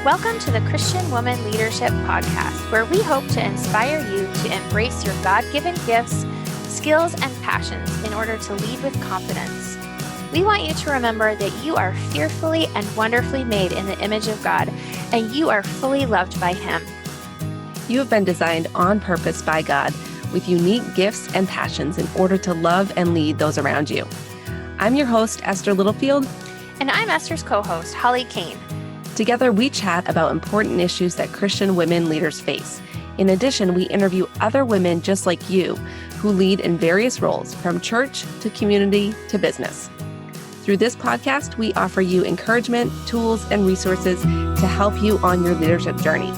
Welcome to the Christian Woman Leadership Podcast, where we hope to inspire you to embrace your God-given gifts, skills, and passions in order to lead with confidence. We want you to remember that you are fearfully and wonderfully made in the image of God, and you are fully loved by Him. You have been designed on purpose by God with unique gifts and passions in order to love and lead those around you. I'm your host, Esther Littlefield. And I'm Esther's co-host, Holly Kane. Together, we chat about important issues that Christian women leaders face. In addition, we interview other women just like you who lead in various roles, from church to community to business. Through this podcast, we offer you encouragement, tools, and resources to help you on your leadership journey.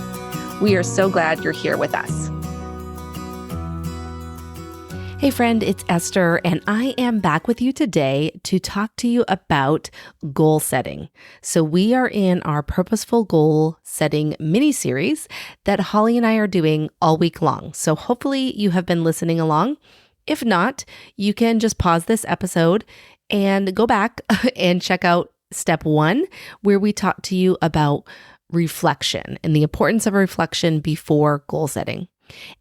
We are so glad you're here with us. Hey friend, it's Esther, and I am back with you today to talk to you about goal setting. So we are in our Purposeful Goal Setting mini-series that Holly and I are doing all week long. So hopefully you have been listening along. If not, you can just pause this episode and go back and check out step 1, where we talk to you about reflection and the importance of reflection before goal setting.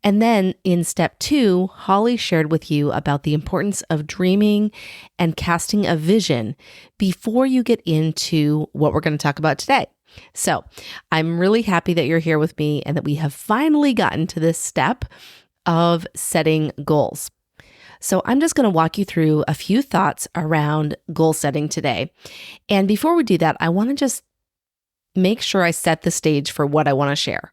And then in step 2, Holly shared with you about the importance of dreaming and casting a vision before you get into what we're going to talk about today. So I'm really happy that you're here with me and that we have finally gotten to this step of setting goals. So I'm just going to walk you through a few thoughts around goal setting today. And before we do that, I want to just make sure I set the stage for what I want to share.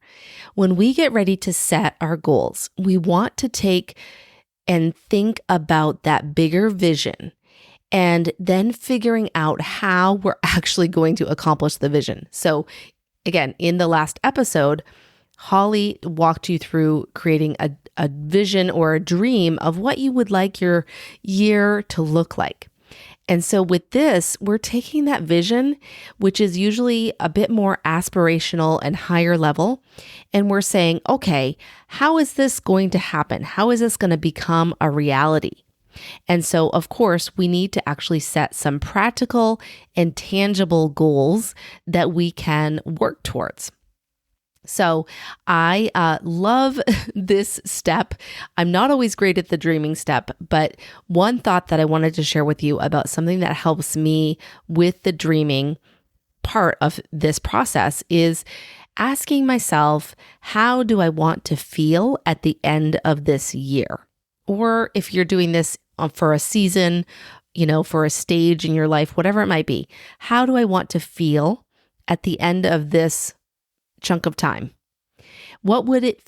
When we get ready to set our goals, we want to take and think about that bigger vision and then figuring out how we're actually going to accomplish the vision. So again, in the last episode, Holly walked you through creating a vision or a dream of what you would like your year to look like. And so with this, we're taking that vision, which is usually a bit more aspirational and higher level, and we're saying, okay, how is this going to happen? How is this going to become a reality? And so, of course, we need to actually set some practical and tangible goals that we can work towards. So I love this step. I'm not always great at the dreaming step, but one thought that I wanted to share with you about something that helps me with the dreaming part of this process is asking myself, how do I want to feel at the end of this year? Or if you're doing this for a season, for a stage in your life, whatever it might be, how do I want to feel at the end of this chunk of time? What would it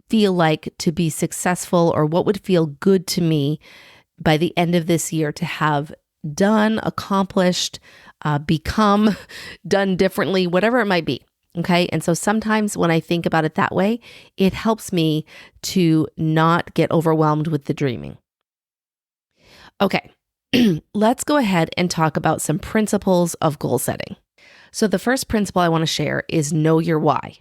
feel like to be successful, or what would feel good to me by the end of this year to have done, accomplished, become, done differently, whatever it might be? Okay. And so sometimes when I think about it that way, it helps me to not get overwhelmed with the dreaming. Okay. Let's go ahead and talk about some principles of goal setting. So the first principle I want to share is know your why.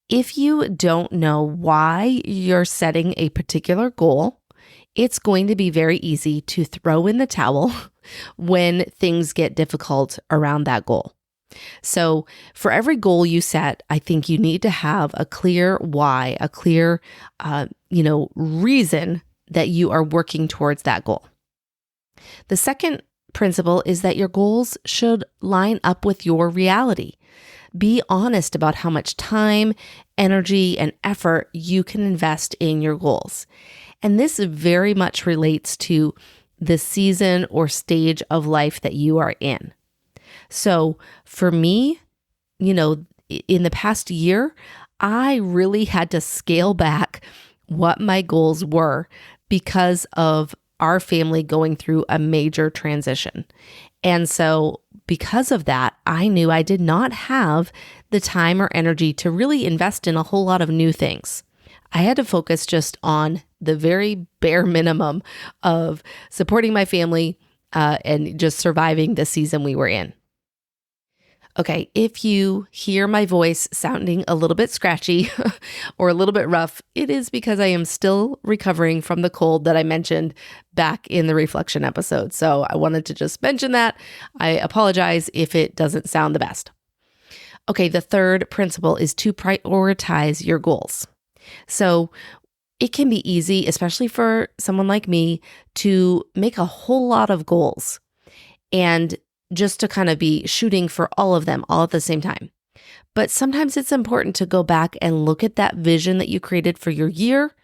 If you don't know why you're setting a particular goal, it's going to be very easy to throw in the towel when things get difficult around that goal. So for every goal you set, I think you need to have a clear why, a clear, reason that you are working towards that goal. The second principle is that your goals should line up with your reality. Be honest about how much time, energy, and effort you can invest in your goals. And this very much relates to the season or stage of life that you are in. So for me, in the past year, I really had to scale back what my goals were because of our family going through a major transition. And so because of that, I knew I did not have the time or energy to really invest in a whole lot of new things. I had to focus just on the very bare minimum of supporting my family and just surviving the season we were in. Okay, if you hear my voice sounding a little bit scratchy or a little bit rough, it is because I am still recovering from the cold that I mentioned back in the reflection episode. So I wanted to just mention that. I apologize if it doesn't sound the best. Okay, the third principle is to prioritize your goals. So it can be easy, especially for someone like me, to make a whole lot of goals and just to kind of be shooting for all of them all at the same time. But sometimes it's important to go back and look at that vision that you created for your year,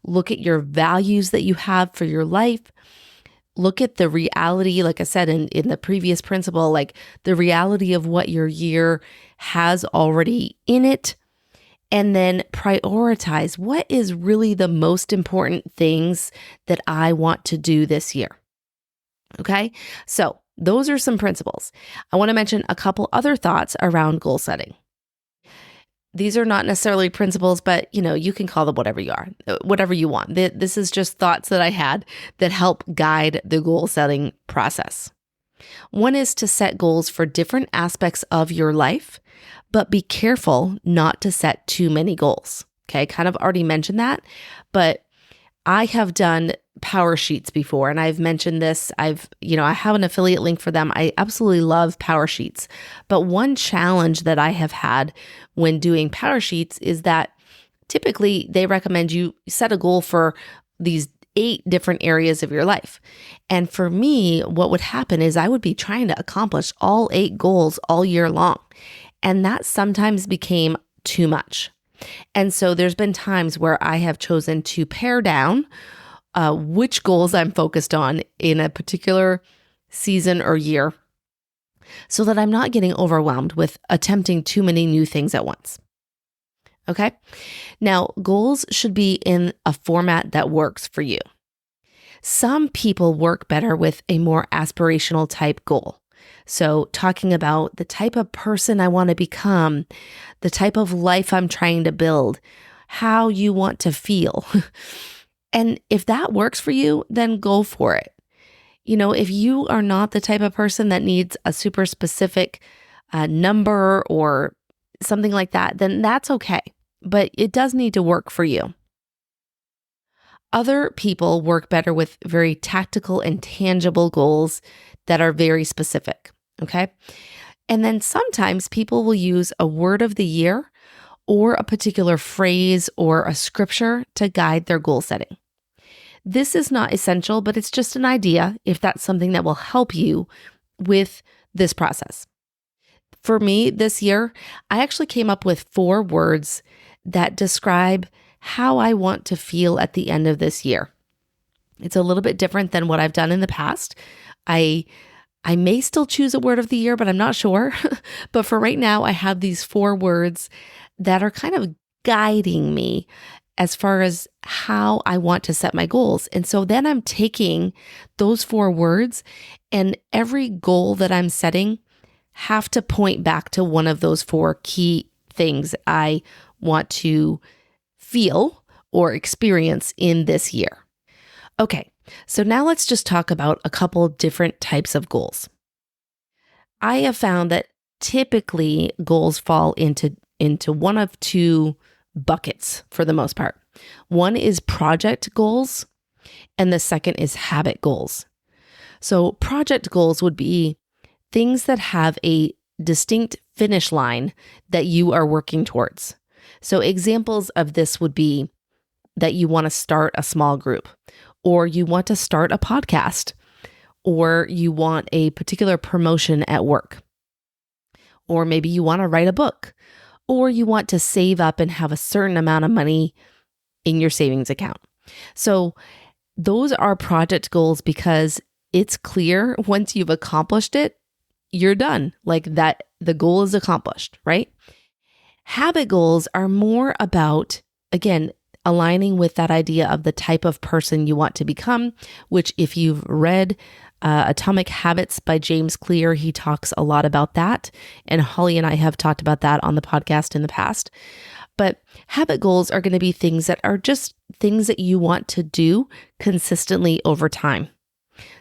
look at your values that you have for your life, look at the reality, like I said in the previous principle, like the reality of what your year has already in it, and then prioritize what is really the most important things that I want to do this year. Okay, so those are some principles. I want to mention a couple other thoughts around goal setting. These are not necessarily principles, but you can call them whatever you want. This is just thoughts that I had that help guide the goal setting process. One is to set goals for different aspects of your life, but be careful not to set too many goals. Okay, kind of already mentioned that, but I have done power sheets before, and I've mentioned this. I have an affiliate link for them. I absolutely love power sheets. But one challenge that I have had when doing power sheets is that typically they recommend you set a goal for these 8 different areas of your life. And for me, what would happen is I would be trying to accomplish all 8 goals all year long. And that sometimes became too much. And so there's been times where I have chosen to pare down which goals I'm focused on in a particular season or year so that I'm not getting overwhelmed with attempting too many new things at once. Okay? Now, goals should be in a format that works for you. Some people work better with a more aspirational type goal. So talking about the type of person I want to become, the type of life I'm trying to build, how you want to feel. And if that works for you, then go for it. If you are not the type of person that needs a super specific number or something like that, then that's okay. But it does need to work for you. Other people work better with very tactical and tangible goals that are very specific, okay? And then sometimes people will use a word of the year or a particular phrase or a scripture to guide their goal setting. This is not essential, but it's just an idea if that's something that will help you with this process. For me this year, I actually came up with 4 words that describe how I want to feel at the end of this year. It's a little bit different than what I've done in the past. I may still choose a word of the year, but I'm not sure. But for right now, I have these 4 words that are kind of guiding me as far as how I want to set my goals. And so then I'm taking those 4 words, and every goal that I'm setting have to point back to one of those 4 key things I want to feel or experience in this year. Okay, so now let's just talk about a couple different types of goals. I have found that typically goals fall into one of 2 buckets for the most part. One is project goals, and the second is habit goals. So project goals would be things that have a distinct finish line that you are working towards. So examples of this would be that you want to start a small group, or you want to start a podcast, or you want a particular promotion at work, or maybe you want to write a book, or you want to save up and have a certain amount of money in your savings account. So those are project goals because it's clear once you've accomplished it, you're done. Like that, the goal is accomplished, right? Habit goals are more about, again, aligning with that idea of the type of person you want to become, which if you've read Atomic Habits by James Clear, he talks a lot about that. And Holly and I have talked about that on the podcast in the past. But habit goals are going to be things that are just things that you want to do consistently over time.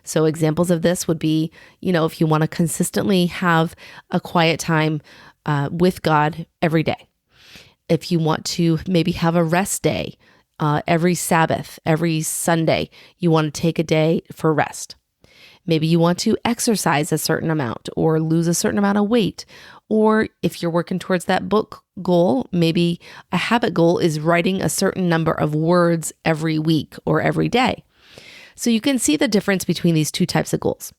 So examples of this would be, if you want to consistently have a quiet time with God every day. If you want to maybe have a rest day every Sabbath, every Sunday, you want to take a day for rest. Maybe you want to exercise a certain amount or lose a certain amount of weight. Or if you're working towards that book goal, maybe a habit goal is writing a certain number of words every week or every day. So you can see the difference between these two types of goals.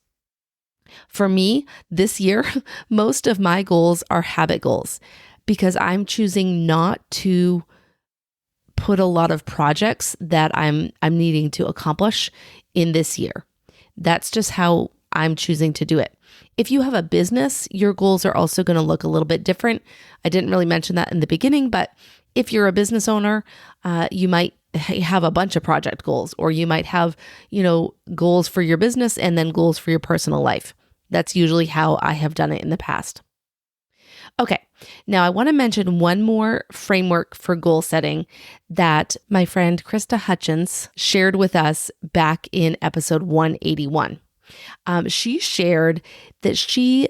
For me, this year, most of my goals are habit goals because I'm choosing not to put a lot of projects that I'm needing to accomplish in this year. That's just how I'm choosing to do it. If you have a business, your goals are also going to look a little bit different. I didn't really mention that in the beginning, but if you're a business owner, you might have a bunch of project goals, or you might have, goals for your business and then goals for your personal life. That's usually how I have done it in the past. Okay, now I want to mention one more framework for goal setting that my friend Christa Hutchins shared with us back in episode 181. She shared that she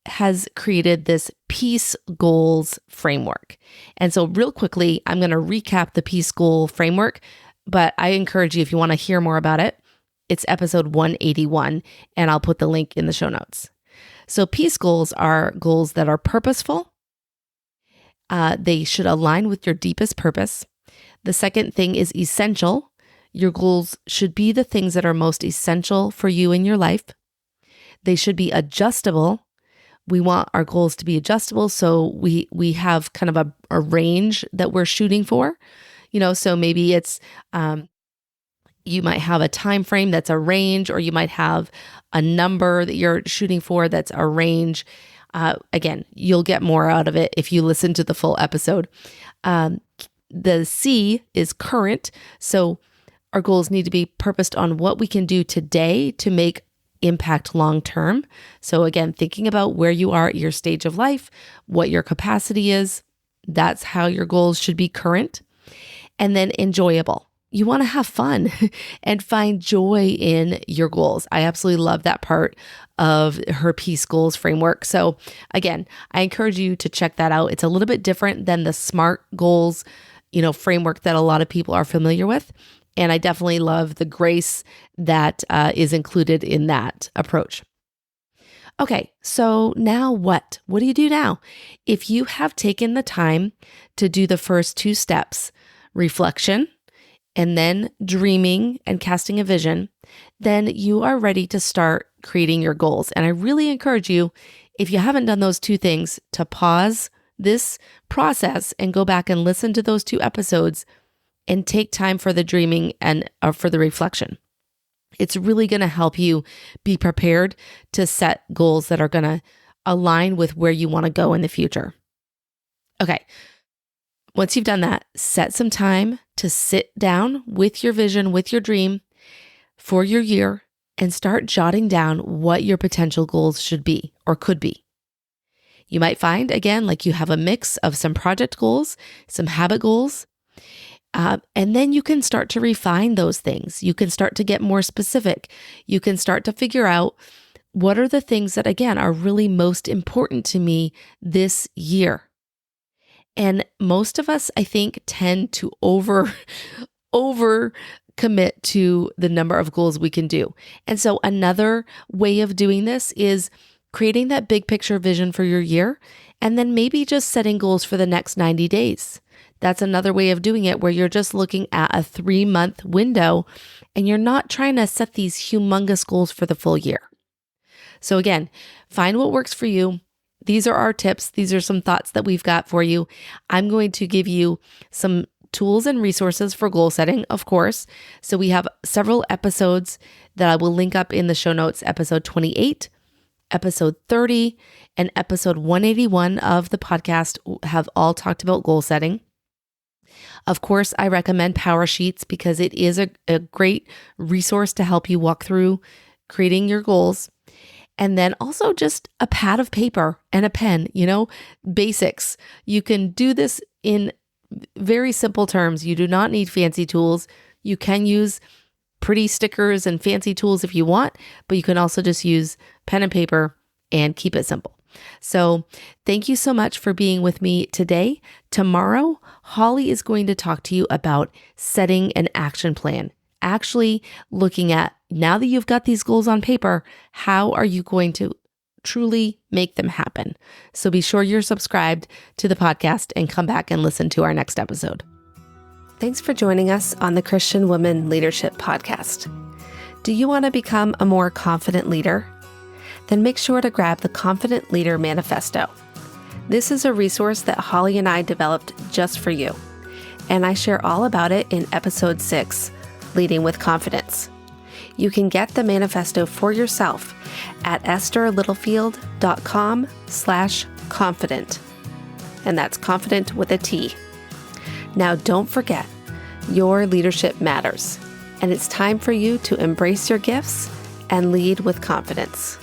has created this peace goals framework. And so real quickly, I'm going to recap the peace goal framework, but I encourage you, if you want to hear more about it, it's episode 181, and I'll put the link in the show notes. So peace goals are goals that are purposeful. They should align with your deepest purpose. The second thing is essential. Your goals should be the things that are most essential for you in your life. They should be adjustable. We want our goals to be adjustable, so we have kind of a range that we're shooting for. So maybe it's you might have a time frame that's a range, or you might have a number that you're shooting for that's a range. Again, you'll get more out of it if you listen to the full episode. The C is current. So our goals need to be purposed on what we can do today to make impact long term. So again, thinking about where you are at your stage of life, what your capacity is, that's how your goals should be current. And then enjoyable. You want to have fun and find joy in your goals. I absolutely love that part of her peace goals framework. So again, I encourage you to check that out. It's a little bit different than the SMART goals, framework that a lot of people are familiar with. And I definitely love the grace that is included in that approach. Okay, so now what? What do you do now? If you have taken the time to do the first two steps, reflection, and then dreaming and casting a vision, then you are ready to start creating your goals. And I really encourage you, if you haven't done those two things, to pause this process and go back and listen to those two episodes and take time for the dreaming and for the reflection. It's really going to help you be prepared to set goals that are going to align with where you want to go in the future. Okay. Once you've done that, set some time to sit down with your vision, with your dream for your year, and start jotting down what your potential goals should be or could be. You might find, again, like you have a mix of some project goals, some habit goals, and then you can start to refine those things. You can start to get more specific. You can start to figure out what are the things that, again, are really most important to me this year. And most of us, I think, tend to over commit to the number of goals we can do. And so another way of doing this is creating that big picture vision for your year, and then maybe just setting goals for the next 90 days. That's another way of doing it, where you're just looking at a 3-month window and you're not trying to set these humongous goals for the full year. So again, find what works for you. These are our tips. These are some thoughts that we've got for you. I'm going to give you some tools and resources for goal setting, of course. So we have several episodes that I will link up in the show notes. Episode 28, episode 30, and episode 181 of the podcast have all talked about goal setting. Of course, I recommend Power Sheets because it is a great resource to help you walk through creating your goals. And then also just a pad of paper and a pen, basics. You can do this in very simple terms. You do not need fancy tools. You can use pretty stickers and fancy tools if you want, but you can also just use pen and paper and keep it simple. So thank you so much for being with me today. Tomorrow, Holly is going to talk to you about setting an action plan. actually looking at, now that you've got these goals on paper, how are you going to truly make them happen? So be sure you're subscribed to the podcast and come back and listen to our next episode. Thanks for joining us on the Christian Women Leadership Podcast. Do you want to become a more confident leader? Then make sure to grab the Confident Leader Manifesto. This is a resource that Holly and I developed just for you, and I share all about it in episode 6, Leading with Confidence. You can get the manifesto for yourself at estherlittlefield.com/confident. And that's confident with a T. Now, don't forget, your leadership matters, and it's time for you to embrace your gifts and lead with confidence.